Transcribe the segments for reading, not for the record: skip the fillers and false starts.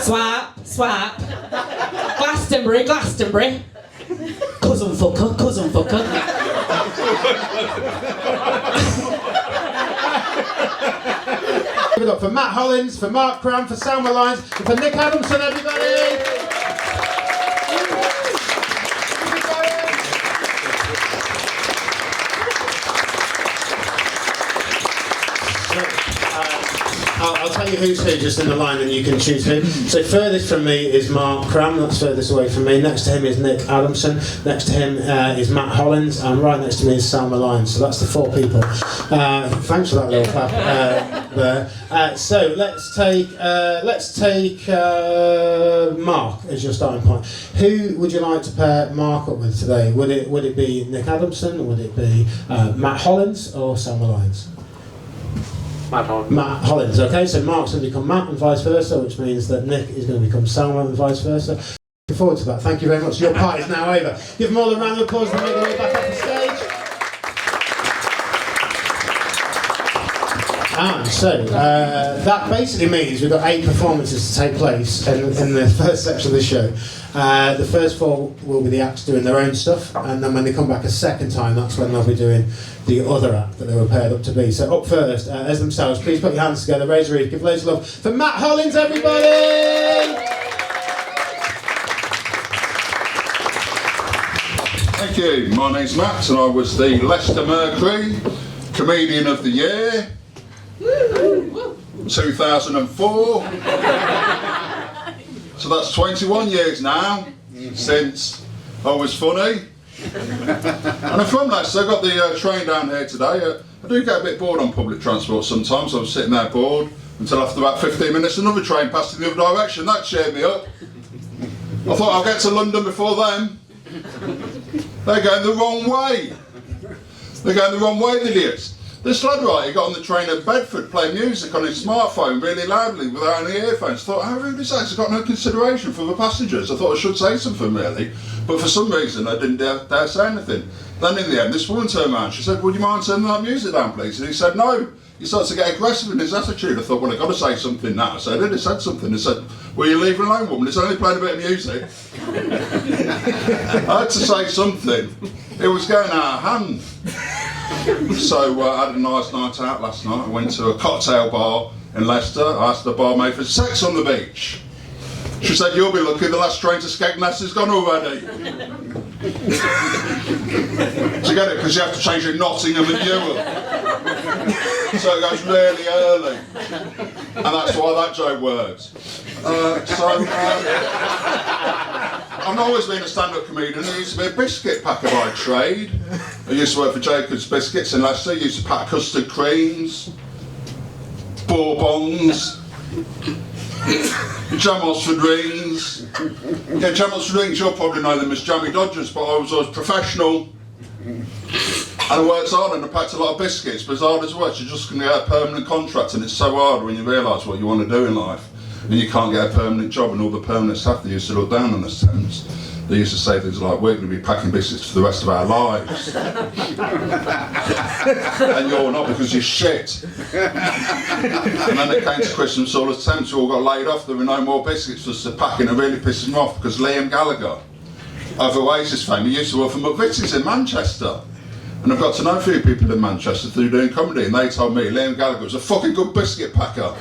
Swap, swap. Glastonbury, Glastonbury. Cousin fucker, cousin fucker. Give it up for Matt Hollins, for Mark Cram, for Salma Lyons, and for Nick Adamson, everybody! I'll tell you who's who just in the line and you can choose who. So furthest from me is Mark Cram, that's furthest away from me. Next to him is Nick Adamson. Next to him is Matt Hollins, and right next to me is Salma Lyons. So that's the 4 people. Thanks for that little clap there. So let's take Mark as your starting point. Who would you like to pair Mark up with today? Would it be Nick Adamson, or would it be Matt Hollins, or Salma Lyons? Matt Hollins. Matt Hollins, okay, so Mark's going to become Matt and vice versa, which means that Nick is going to become Salma and vice versa. Looking forward to that, thank you very much. Your part is now over. Give them all a round of applause and make their way back up the stage. And so, that basically means we've got 8 performances to take place in the first section of the show. The first 4 will be the acts doing their own stuff, and then when they come back a second time, that's when they'll be doing the other act that they were paired up to be. So up first, as themselves, please put your hands together, raise your ears, give loads of love for Matt Hollins, everybody! Thank you, my name's Matt, and I was the Leicester Mercury Comedian of the Year, 2004. So that's 21 years now since I was funny. And I'm from Leicester. I got the train down here today. I do get a bit bored on public transport sometimes. I was sitting there bored until after about 15 minutes another train passed in the other direction. That cheered me up. I thought I'll get to London before them. They're going the wrong way. They're going the wrong way, the idiots. This lad, right, he got on the train at Bedford playing music on his smartphone really loudly without any earphones. I thought, how rude is that? He's got no consideration for the passengers. I thought I should say something really, but for some reason I didn't dare say anything. Then in the end, this woman turned around, she said, would you mind turning that music down please? And he said, no. He started to get aggressive in his attitude. I thought, well, I've got to say something now. So I did, I said something. I said, will you leave it alone, woman? It's only playing a bit of music. I had to say something. It was going out of hand. So I had a nice night out last night. I went to a cocktail bar in Leicester. I asked the barmaid for sex on the beach. She said, you'll be lucky, the last train to Skegness has gone already. Do you get it? Because you have to change your Nottingham and Newell. So it goes really early. And that's why that joke works. I've always been a stand-up comedian. I used to be a biscuit packer by trade. I used to work for Jacob's Biscuits in Leicester. I used to pack custard creams, bourbons, Jam Oxford rings. Yeah, Jam Oxford rings, you'll probably know them as Jammy Dodgers, but I was always professional. And I worked hard and I packed a lot of biscuits, but as hard as it works, you're just going to get a permanent contract, and it's so hard when you realise what you want to do in life. And you can't get a permanent job, and all the permanent staff, they used to look down on us temps. They used to say things like, we're going to be packing biscuits for the rest of our lives. And you're not, because you're shit. And then it came to Christmas, all the temps all got laid off, there were no more biscuits for us to pack, and it really pissed them off, because Liam Gallagher, of Oasis fame, he used to work for McVitie's in Manchester. And I've got to know a few people in Manchester through doing comedy, and they told me Liam Gallagher was a fucking good biscuit packer.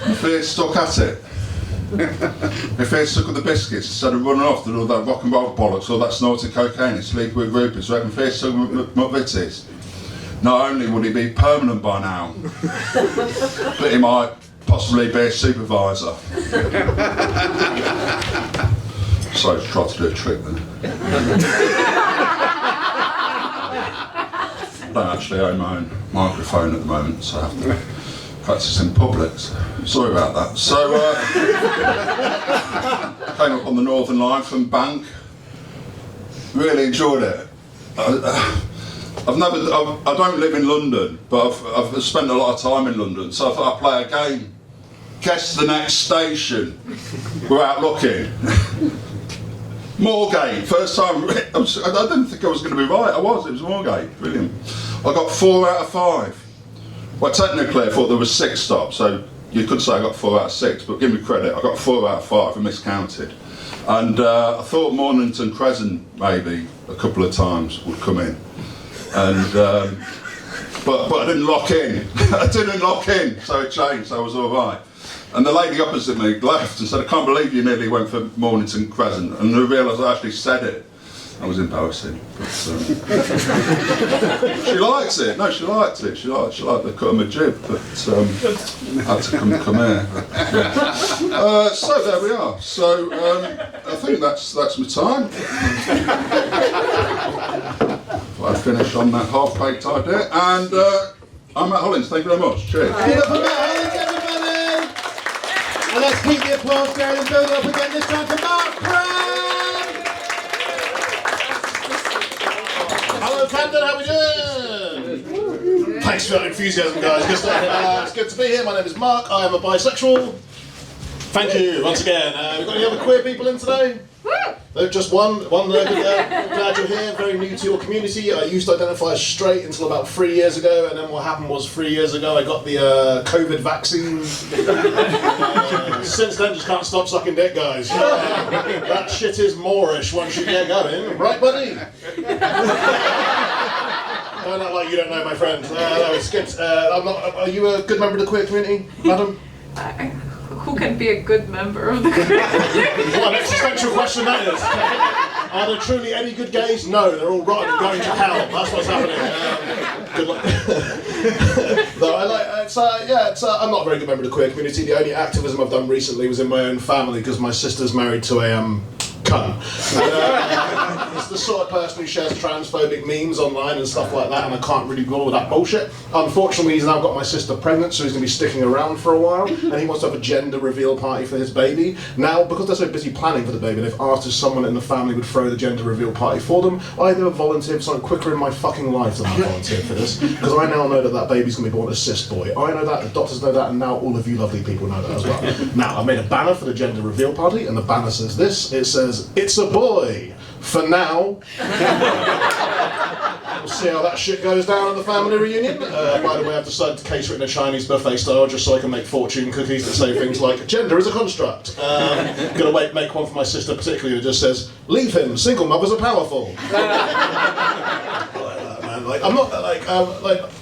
If he had stuck at it, if he had stuck with the biscuits instead of running off to all that rock and roll bollocks, all that snorted cocaine and sleep with groupies, so if he had stuck with McVitie's, not only would he be permanent by now, but he might possibly be a supervisor. So I tried to do a trick then. I don't actually own my own microphone at the moment, so I have to practice in public. So sorry about that. So I came up on the Northern Line from Bank. Really enjoyed it. I don't live in London, but I've spent a lot of time in London, so I thought I'd play a game. Guess the next station without looking. Moorgate, first time, I didn't think I was going to be right, it was Moorgate, brilliant. I got 4 out of 5. Well, technically I thought there was 6 stops, so you could say I got 4 out of 6, but give me credit, I got 4 out of 5, I miscounted. And I thought Mornington Crescent maybe a couple of times would come in. And but I didn't lock in. I didn't lock in, so it changed, so I was all right. And the lady opposite me laughed and said, I can't believe you nearly went for Mornington Crescent. And I realised I actually said it. I was embarrassing. But, she likes it. No, she liked it. She liked the cut of my jib, but I had to come here. So there we are. So I think that's my time. I finished on that half-baked idea. And I'm Matt Hollins. Thank you very much. Cheers. Give it up for Matt Hollins, everybody! And let's keep the applause going and build it up again, this time for Mark Cram! Hello Camden, how we doing? Thanks for that enthusiasm, guys. Good stuff. It's good to be here. My name is Mark. I am a bisexual. Thank you once again. We've got any other queer people in today? No, just one. Glad you're here. Very new to your community. I used to identify as straight until about 3 years ago, and then what happened was 3 years ago I got the COVID vaccine. Since then, just can't stop sucking dick, guys. That shit is Moorish once you get going, right, buddy? No, not like you don't know, my friend. No, it's good. Are you a good member of the queer community, madam? Who can be a good member of the community? What an existential question that is. Are there truly any good gays? No, they're all rotten and going to hell. That's what's happening. Good luck. No, I'm not a very good member of the queer community. The only activism I've done recently was in my own family because my sister's married to a cunt. He's the sort of person who shares transphobic memes online and stuff like that, and I can't really go with that bullshit. Unfortunately, he's now got my sister pregnant, so he's going to be sticking around for a while, and he wants to have a gender reveal party for his baby. Now, because they're so busy planning for the baby, they've asked if someone in the family would throw the gender reveal party for them. I never volunteered for something quicker in my fucking life than I volunteered for this, because I now know that baby's going to be born a cis boy. I know that, the doctors know that, and now all of you lovely people know that as well. Now, I've made a banner for the gender reveal party, and the banner says this. It says, "It's a boy, for now." We'll see how that shit goes down at the family reunion. By the way, I've decided to cater it in a Chinese buffet style just so I can make fortune cookies that say things like, gender is a construct. Gonna make one for my sister particularly that just says, leave him, single mothers are powerful. Like, I'm not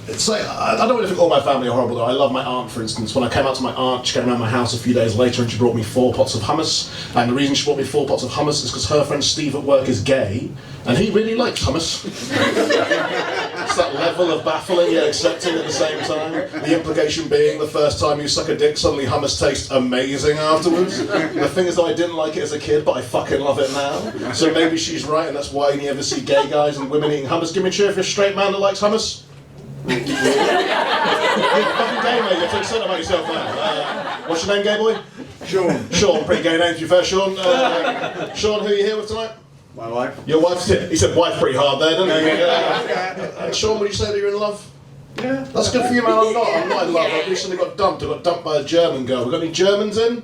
it's like, I don't really think all my family are horrible though. I love my aunt, for instance. When I came out to my aunt, she came around my house a few days later and she brought me 4 pots of hummus. And the reason she brought me 4 pots of hummus is because her friend Steve at work is gay, and he really likes hummus. It's that level of baffling yet accepting at the same time. The implication being the first time you suck a dick, suddenly hummus tastes amazing afterwards. The thing is that I didn't like it as a kid, but I fucking love it now. So maybe she's right, and that's why you never see gay guys and women eating hummus. Give me a cheer if you're a straight man that likes hummus. You're fucking gay, mate. You're too excited about yourself now. What's your name, gay boy? Sean. Sean, pretty gay name to be fair, Sean. Sean, who are you here with tonight? My wife. Your wife's here. He said wife pretty hard there, didn't he? And Sean, would you say that you're in love? Yeah. That's good for you, man. I'm not in love. I recently got dumped. I got dumped by a German girl. We got any Germans in?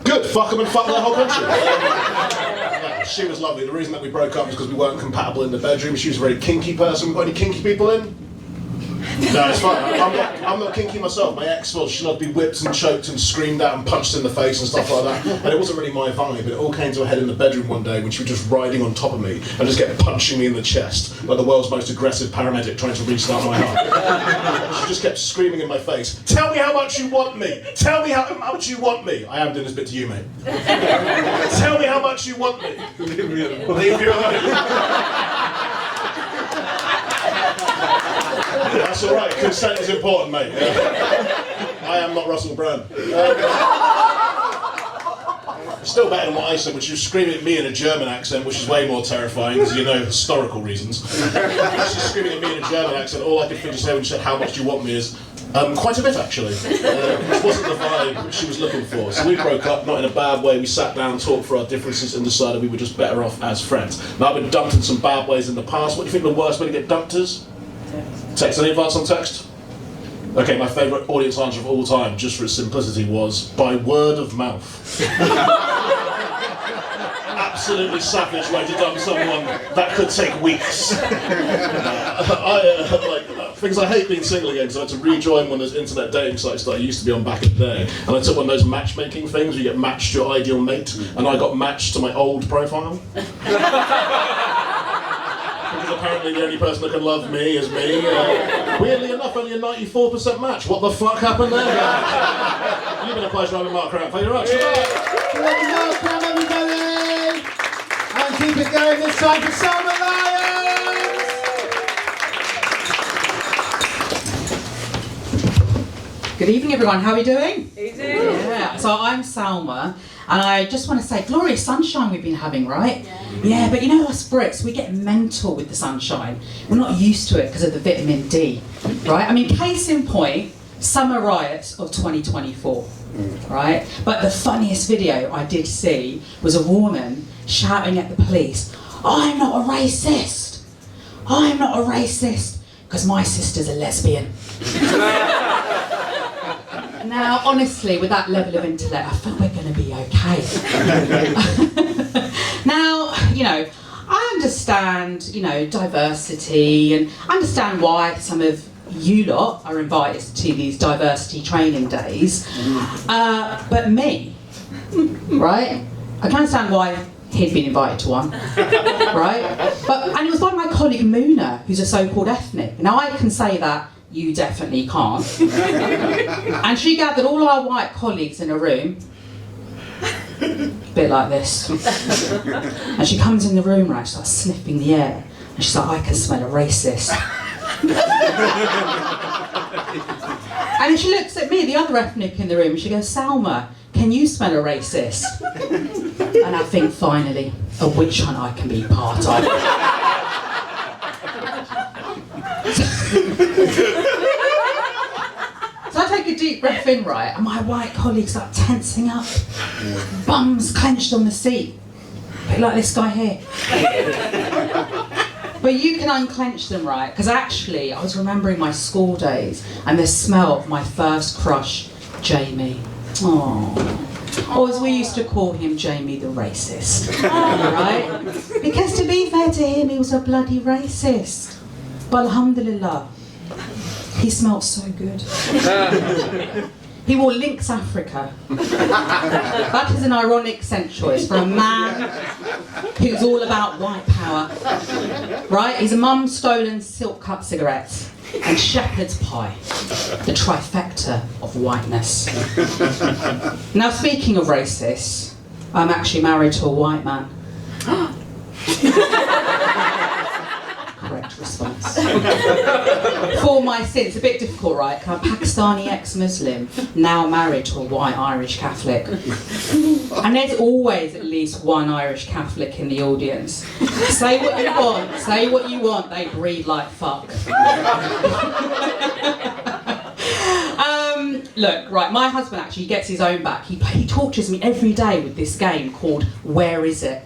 Good. Fuck them and fuck their whole country. She was lovely. The reason that we broke up was because we weren't compatible in the bedroom. She was a very kinky person. We got any kinky people in? No, it's fine. I'm not kinky myself. My ex was. She loved to be whipped and choked and screamed at and punched in the face and stuff like that. And it wasn't really my vibe, but it all came to a head in the bedroom one day when she was just riding on top of me and just kept punching me in the chest like the world's most aggressive paramedic trying to restart my heart. She just kept screaming in my face, "Tell me how much you want me! Tell me how much you want me!" I am doing this bit to you, mate. Tell me how much you want me! Leave me alone. That's alright, consent is important, mate. I am not Russell Brand. Still better than what I said, which was screaming at me in a German accent, which is way more terrifying, because you know, historical reasons. She's screaming at me in a German accent. All I could think to say when she said, "How much do you want me?" is, quite a bit actually. Which wasn't the vibe which she was looking for. So we broke up, not in a bad way. We sat down, talked for our differences, and decided we were just better off as friends. Now, I've been dumped in some bad ways in the past. What do you think the worst way to get dumped is? Text. Any advance on text? Okay, my favourite audience answer of all time, just for its simplicity, was by word of mouth. Absolutely savage way to dump someone. That could take weeks. things I hate being single again, because I had to rejoin one of those internet dating sites that I used to be on back in the day, and I took one of those matchmaking things where you get matched to your ideal mate, and I got matched to my old profile. Because apparently the only person that can love me is me. Weirdly enough, only a 94% match. What the fuck happened there? You've been a pleasure having Mark Cram. Thank you very much. Mark Cram, everybody! And keep it going this time for Salma Lyons! Good evening, everyone. How are we doing? Easy. Yeah. So I'm Salma, and I just want to say, glorious sunshine we've been having, right? Yeah, but you know us Brits, we get mental with the sunshine. We're not used to it because of the vitamin D, right? I mean, case in point, summer riots of 2024, right? But the funniest video I did see was a woman shouting at the police, "I'm not a racist! I'm not a racist, because my sister's a lesbian." Now, honestly, with that level of intellect, I think we're going to be okay. Now, you know, I understand, you know, diversity, and I understand why some of you lot are invited to these diversity training days. But me, right? I can understand why he'd been invited to one, right? And it was by my colleague Muna, who's a so-called ethnic. Now, I can say that. You definitely can't. And she gathered all our white colleagues in a room, a bit like this. And she comes in the room, right, she starts sniffing the air, and she's like, "I can smell a racist." And then she looks at me, the other ethnic in the room, and she goes, "Salma, can you smell a racist?" And I think, finally, a witch hunt I can be part of. So I take a deep breath in, right, and my white colleagues start tensing up, bums clenched on the seat, a bit like this guy here. But you can unclench them, right, because actually I was remembering my school days and the smell of my first crush, Jamie. Aww. Or as we used to call him, Jamie the racist, right? Because to be fair to him, he was a bloody racist. But alhamdulillah, he smelled so good. He wore Lynx Africa. That is an ironic scent choice for a man who's all about white power. Right? His mum's stolen silk cut cigarettes and shepherd's pie. The trifecta of whiteness. Now, speaking of racists, I'm actually married to a white man. Correct response. For my sins, a bit difficult, right? I'm a Pakistani ex-Muslim, now married to a white Irish Catholic. And there's always at least one Irish Catholic in the audience. Say what you want, they breed like fuck. Look, right, my husband actually gets his own back. He tortures me every day with this game called Where Is It?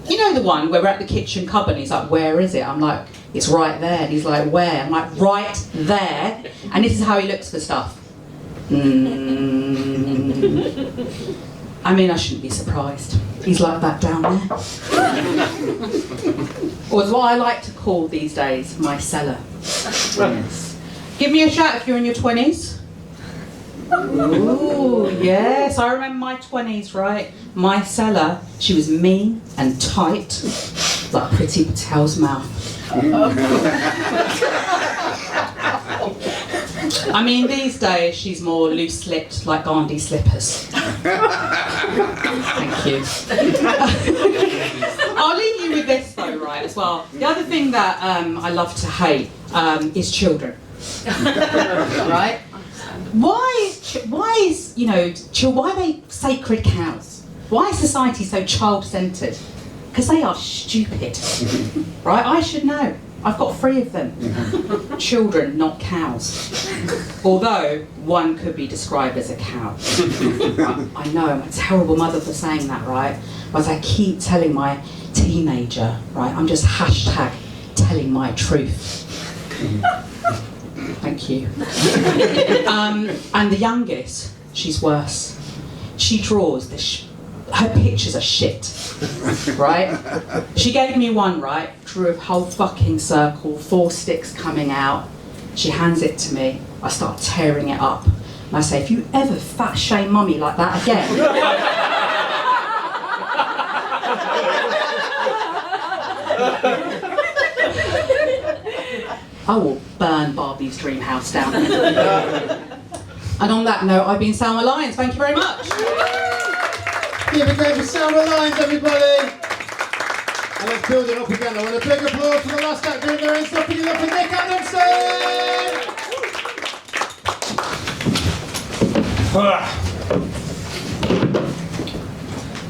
You know the one where we're at the kitchen cupboard and he's like, "Where is it?" I'm like, "It's right there." And he's like, "Where?" I'm like, "Right there." And this is how he looks for stuff. I mean, I shouldn't be surprised. He's like that down there. Or it's what I like to call these days, my cellar. Yes. Give me a shout if you're in your 20s. Ooh, yes, I remember my 20s, right? My cellar, she was mean and tight, like Pretty Patel's mouth. I mean, these days she's more loose-lipped, like Gandhi slippers. Thank you. I'll leave you with this though, right, as well. The other thing that I love to hate is children. Right? Why is, you know, why are they sacred cows? Why is society so child-centred? Because they are stupid, right? I should know. I've got 3 of them. Children, not cows. Although one could be described as a cow. I know, I'm a terrible mother for saying that, right? But as I keep telling my teenager, right, I'm just hashtag telling my truth. Thank you. And the youngest, she's worse. She draws the her pictures are shit, right? She gave me one, right? Drew a whole fucking circle, 4 sticks coming out. She hands it to me. I start tearing it up. And I say, if you ever fat shame mummy like that again, I will burn Barbie's dream house down. And on that note, I've been Salma Lyons. Thank you very much. Give it go for Salma Lyons, everybody. And let's build it up again. I want a big applause for the last actor in there and stop it up for Nick Adamson.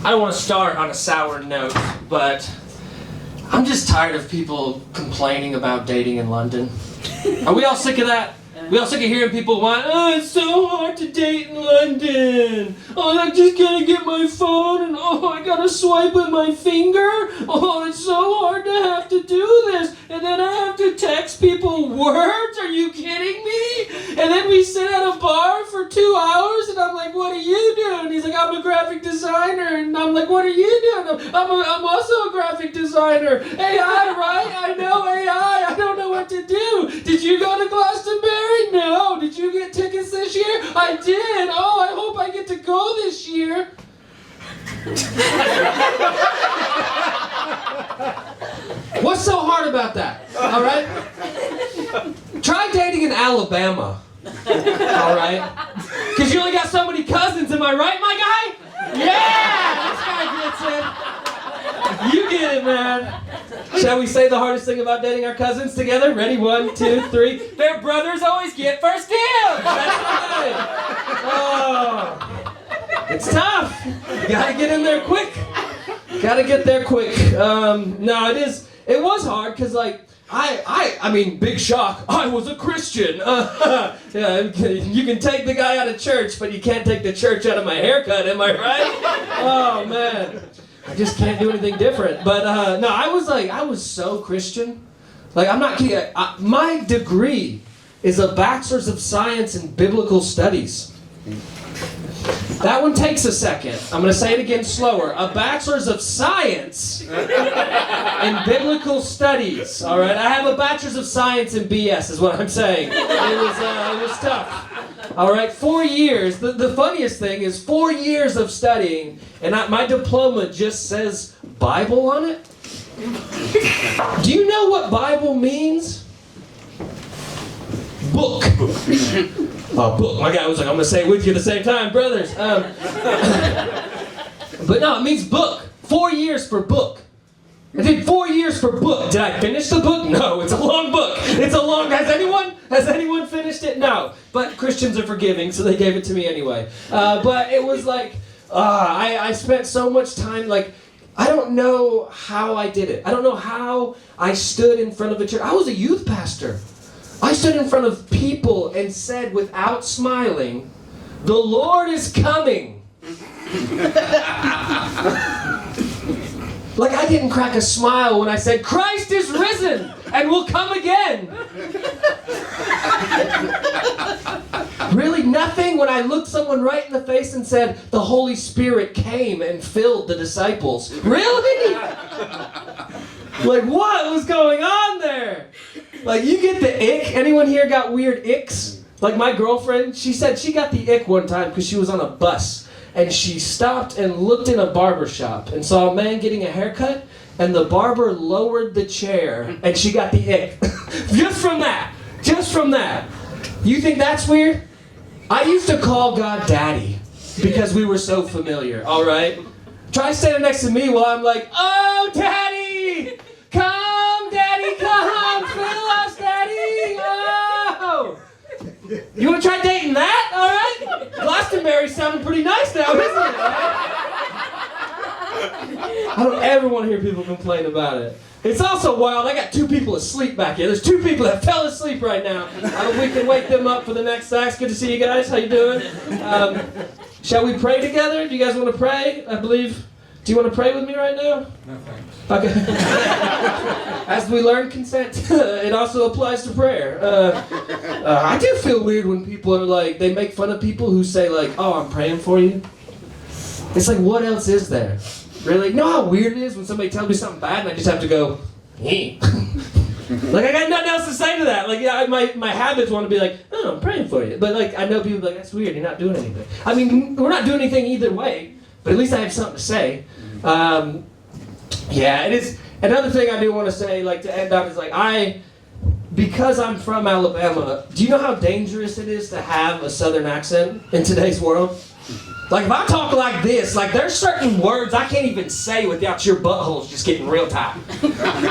I don't want to start on a sour note, but I'm just tired of people complaining about dating in London. Are we all sick of that? We all sick of hearing people whine, oh, it's so hard to date in London. Oh, I just gotta get my phone and oh, I gotta swipe with my finger. Oh, it's so hard to have to do this. And then I have to text people words. Are you kidding me? And then we sit at a bar for 2 hours and I'm like, what are you doing? He's like, I'm a graphic designer. And I'm like, what are you doing? I'm also a graphic designer. AI, right? I know AI. I don't know what to do. Did you go to Glastonbury? No. Did you get tickets this year? I did. Oh, I hope I get to go this year. What's so hard about that? All right? Try dating in Alabama. All right? Because you only got so many cousins, am I right, my guy? Yeah! This guy gets it. You get it, man. Shall we say the hardest thing about dating our cousins together? Ready? 1, 2, 3. Their brothers always get first dibs. That's right. Oh, it's tough. You gotta get in there quick. Gotta get there quick. No, it was hard because like I mean, big shock. I was a Christian. Yeah, you can take the guy out of church, but you can't take the church out of my haircut. Am I right? Oh man. I just can't do anything different. But no, I was so Christian. Like, I'm not kidding. My degree is a Bachelor's of Science in Biblical Studies. That one takes a second. I'm going to say it again slower. A Bachelor's of Science in Biblical Studies. All right, I have a Bachelor's of Science in BS, is what I'm saying. It was tough. All right, 4 years. The funniest thing is 4 years of studying, and my diploma just says Bible on it. Do you know what Bible means? Book. Book. My guy was like, I'm going to say it with you at the same time, brothers. But no, it means book. 4 years for book. I did 4 years for book. Did I finish the book? No, it's a long book. It's a long. Has anyone finished it? No. But Christians are forgiving, so they gave it to me anyway. But it was like, I spent so much time, like, I don't know how I did it. I don't know how I stood in front of a church. I was a youth pastor. I stood in front of people and said without smiling, the Lord is coming. Like I didn't crack a smile when I said, Christ is risen and will come again. Really nothing when I looked someone right in the face and said, the Holy Spirit came and filled the disciples. Really? Like what was going on there? Like you get the ick? Anyone here got weird icks? Like my girlfriend, she said she got the ick one time because she was on a bus. And she stopped and looked in a barber shop and saw a man getting a haircut, and the barber lowered the chair, and she got the ick. Just from that. You think that's weird? I used to call God Daddy because we were so familiar, all right? Try standing next to me while I'm like, oh, Daddy! Come, Daddy, come! Fill us, Daddy! Oh! You want to try dating that? All right? Glastonbury sounding pretty nice now, isn't it? I don't ever want to hear people complain about it. It's also wild. I got 2 people asleep back here. There's 2 people that fell asleep right now. We can wake them up for the next acts. Good to see you guys. How you doing? Shall we pray together? Do you guys want to pray? I believe. Do you want to pray with me right now? No thanks. Okay. As we learn consent, it also applies to prayer. I do feel weird when people are like, they make fun of people who say like, oh, I'm praying for you. It's like, what else is there? Really? You know how weird it is when somebody tells me something bad and I just have to go, eh. Like, I got nothing else to say to that. Like, yeah, my habits want to be like, oh, I'm praying for you. But, like, I know people are like, that's weird, you're not doing anything. I mean, we're not doing anything either way, but at least I have something to say. Yeah, it is. Another thing I do want to say, like, to end on is, like, because I'm from Alabama, do you know how dangerous it is to have a southern accent in today's world? Like, if I talk like this, like, there's certain words I can't even say without your buttholes just getting real tight.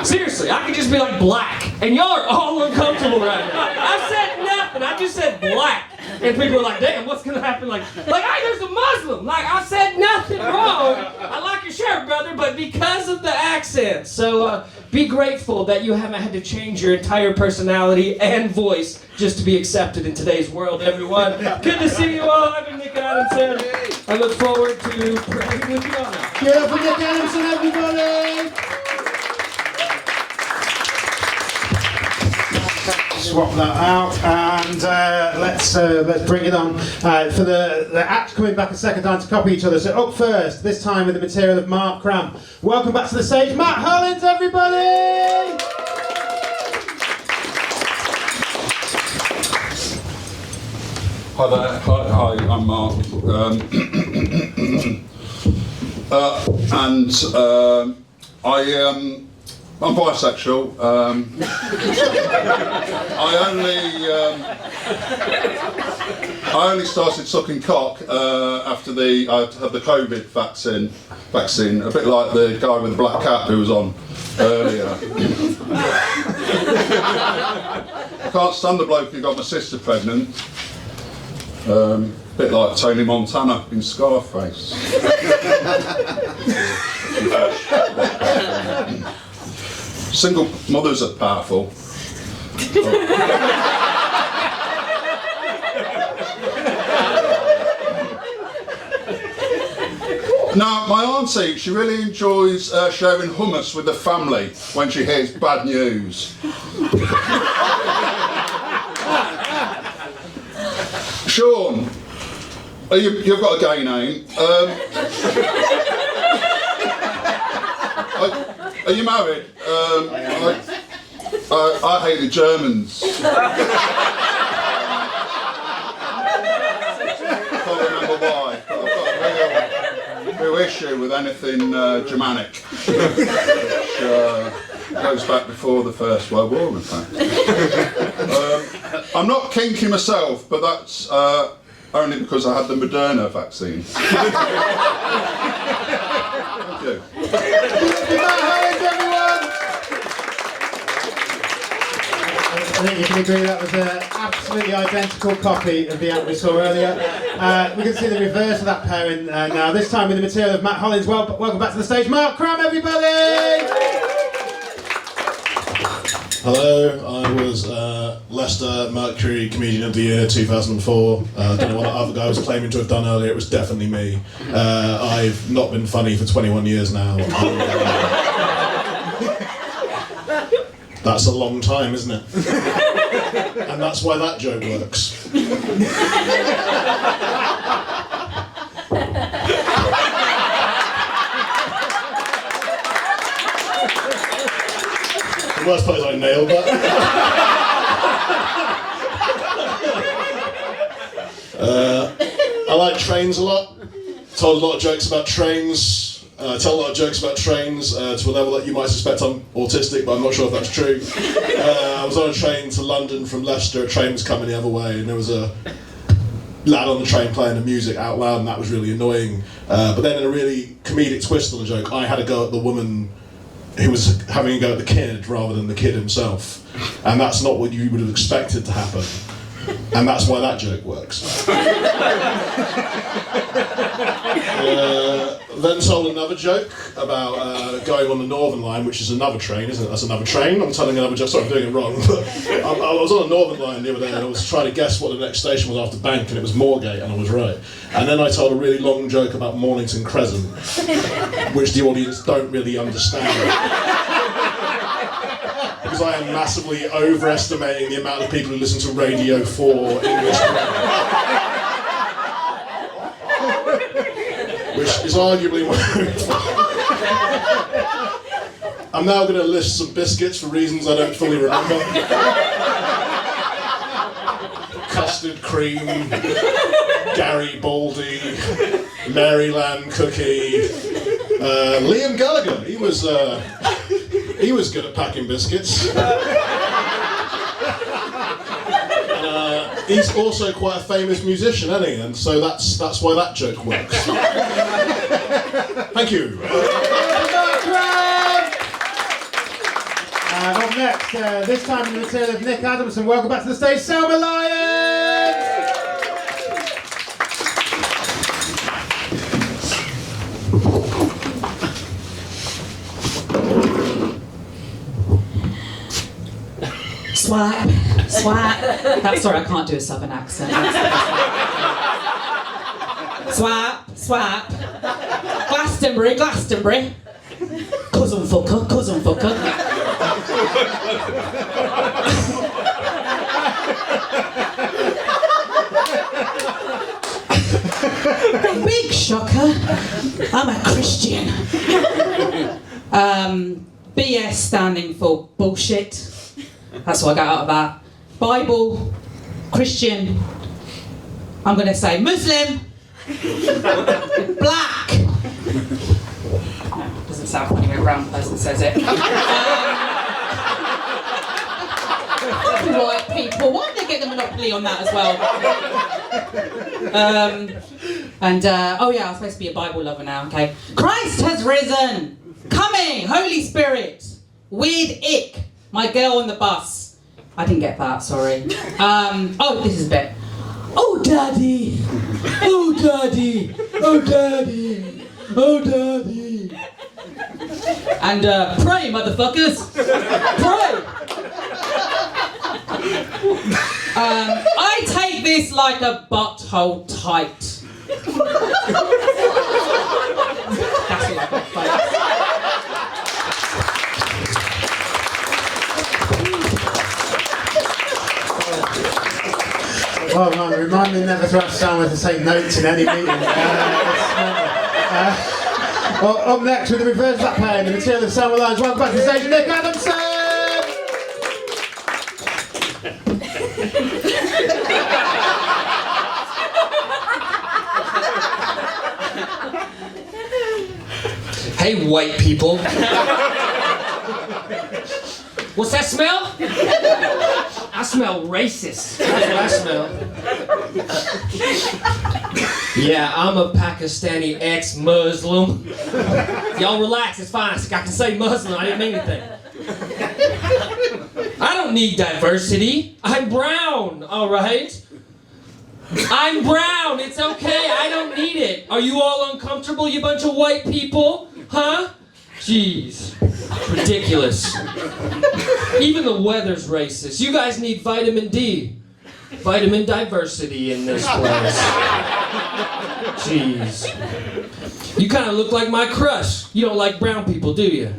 Seriously, I could just be like black, and y'all are all uncomfortable right now. I said nothing, I just said black. And people are like, damn, what's gonna happen? Like, hey, there's a Muslim. Like, I said nothing wrong. I like your shirt, brother, but because of the accent. So, be grateful that you haven't had to change your entire personality and voice just to be accepted in today's world, everyone. Good to see you all. I'm Nick Adamson. I look forward to praying with you all now. Give it up for Nick Adamson, everybody! Swap that out and let's bring it on for the act coming back a second time to copy each other. So up first, this time with the material of Mark Cram. Welcome back to the stage, Matt Hollins, everybody! Hi there. Hi, I'm Mark. I'm bisexual. I only started sucking cock after I had the COVID vaccine, a bit like the guy with the black cap who was on earlier. I can't stand the bloke who got my sister pregnant. Bit like Tony Montana in Scarface. Single mothers are powerful. Now, my auntie, she really enjoys sharing hummus with the family when she hears bad news. Sean, you've got a gay name. Are you married? I hate the Germans. Can't remember why, but I've got a real issue with anything Germanic, which goes back before the First World War, in fact. I'm not kinky myself, but that's only because I had the Moderna vaccine. Thank you. I think you can agree that was an absolutely identical copy of the act we saw earlier. We can see the reverse of that pairing now, this time with the material of Matt Hollins. Welcome back to the stage, Mark Cram, everybody! Hello, I was Leicester Mercury Comedian of the Year 2004. I don't know what that other guy was claiming to have done earlier, it was definitely me. I've not been funny for 21 years now. That's a long time, isn't it? And that's why that joke works. The worst part is I nailed that. I like trains a lot. Told a lot of jokes about trains. I tell a lot of jokes about trains to a level that you might suspect I'm autistic, but I'm not sure if that's true. I was on a train to London from Leicester, a train was coming the other way, and there was a lad on the train playing the music out loud, and that was really annoying. But then in a really comedic twist on the joke, I had a go at the woman who was having a go at the kid rather than the kid himself. And that's not what you would have expected to happen. And that's why that joke works. Then told another joke about going on the Northern Line, which is another train, isn't it? That's another train. I'm telling another joke. Sorry, I'm doing it wrong. But I was on the Northern Line the other day and I was trying to guess what the next station was after Bank, and it was Moorgate, and I was right. And then I told a really long joke about Mornington Crescent, which the audience don't really understand. Because I am massively overestimating the amount of people who listen to Radio 4 English. which is arguably my I'm now going to list some biscuits for reasons I don't fully remember. Custard cream, Garibaldi, Maryland cookie, Liam Gallagher. He was good at packing biscuits. He's also quite a famous musician, isn't he? And so that's why that joke works. Thank you. Up next, this time in the material of Nick Adamson. Welcome back to the stage, Salma Lyons! Swap, swap. That's sorry, I can't do a southern accent. Swap, swap. Glastonbury, Glastonbury. Cousin fucker, cousin fucker. Big shocker. I'm a Christian. BS standing for bullshit. That's what I got out of that. Bible, Christian. I'm going to say Muslim. Black. No, doesn't sound funny when a brown person says it. White people. Why did they get the monopoly on that as well? Oh yeah, I'm supposed to be a Bible lover now, okay. Christ has risen! Coming! Holy Spirit! Weird ick! My girl on the bus. I didn't get that, sorry. Oh, this is a bit. Oh, Daddy! Oh, Daddy! Oh, Daddy! Oh, Daddy! And pray, motherfuckers! Pray! I take this like a butthole tight. That's all I got, folks. Oh man, remind me never to ask Salma to take notes in any meeting. Up next with the reverse back player in the material of Salma Lyons. Welcome back to the stage, Nick Adamson! Hey, white people. What's that smell? I smell racist. That's what I smell. Yeah, I'm a Pakistani ex-Muslim. Y'all relax, it's fine. I can say Muslim, I didn't mean anything. I don't need diversity. I'm brown, all right? I'm brown, it's okay, I don't need it. Are you all uncomfortable, you bunch of white people? Huh? Jeez. Ridiculous. Even the weather's racist. You guys need vitamin D. Vitamin diversity in this place. Jeez. You kind of look like my crush. You don't like brown people, do you?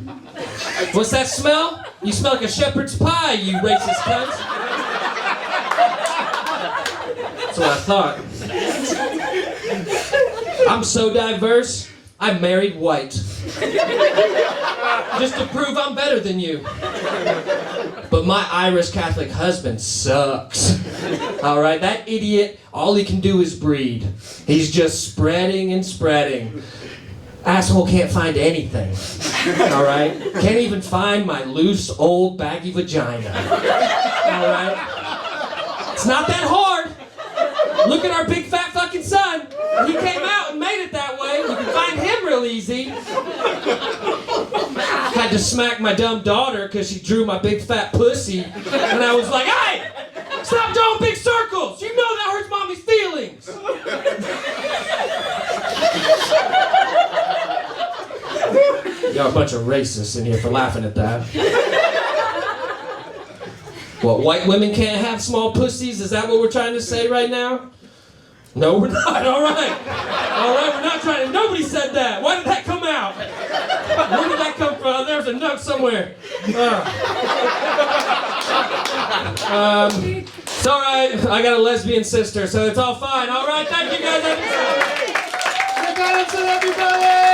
What's that smell? You smell like a shepherd's pie, you racist cunt. That's what I thought. I'm so diverse, I married white. Just to prove I'm better than you. But my Irish Catholic husband sucks. Alright, that idiot, all he can do is breed. He's just spreading and spreading. Asshole can't find anything. Alright? Can't even find my loose, old, baggy vagina. Alright? It's not that hard. Look at our big fat fucking son. He came out and made it that way. You can find him real easy. Had to smack my dumb daughter because she drew my big fat pussy. And I was like, hey! Stop drawing big circles! You know that hurts mommy's feelings! Y'all a bunch of racists in here for laughing at that. What, white women can't have small pussies? Is that what we're trying to say right now? No, we're not. All right. All right, we're not trying to. Nobody said that. Why did that come out? Where did that come from? There's a note somewhere. It's all right. I got a lesbian sister, so it's all fine. All right, thank you guys. Nick Adamson, everybody!